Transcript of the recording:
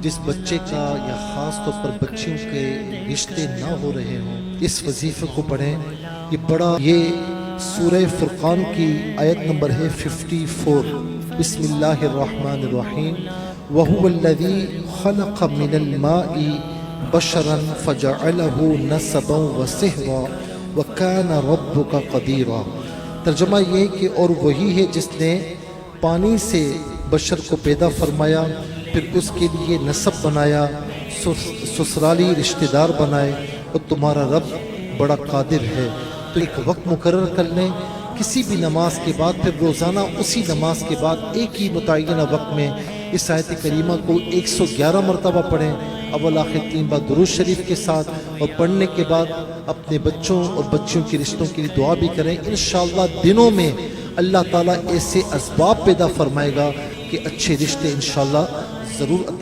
جس بچے کا یا خاص طور پر بچیوں کے رشتے نہ ہو رہے ہوں اس وظیفے کو پڑھیں. یہ سورہ فرقان کی آیت نمبر ہے 54. بسم اللہ الرحمن الرحیم. وَهُوَ الَّذِي خَلَقَ مِنَ الْمَاءِ بَشَرًا فَجَعَلَهُ نَسَبًا وَصِهْرًا وَكَانَ رَبُّكَ قَدِيرًا. ترجمہ یہ کہ اور وہی ہے جس نے پانی سے بشر کو پیدا فرمایا، پھر اس کے لیے نسب بنایا، سسرالی رشتہ دار بنائے، اور تمہارا رب بڑا قادر ہے. تو ایک وقت مقرر کر لیں کسی بھی نماز کے بعد، پھر روزانہ اسی نماز کے بعد ایک ہی متعینہ وقت میں اس آیت کریمہ کو 111 مرتبہ پڑھیں، اول آخر 3 بار درود شریف کے ساتھ، اور پڑھنے کے بعد اپنے بچوں اور بچیوں کے رشتوں کے لیے دعا بھی کریں. انشاءاللہ دنوں میں اللہ تعالیٰ ایسے اسباب پیدا فرمائے گا کہ اچھے رشتے انشاءاللہ ضرور عطا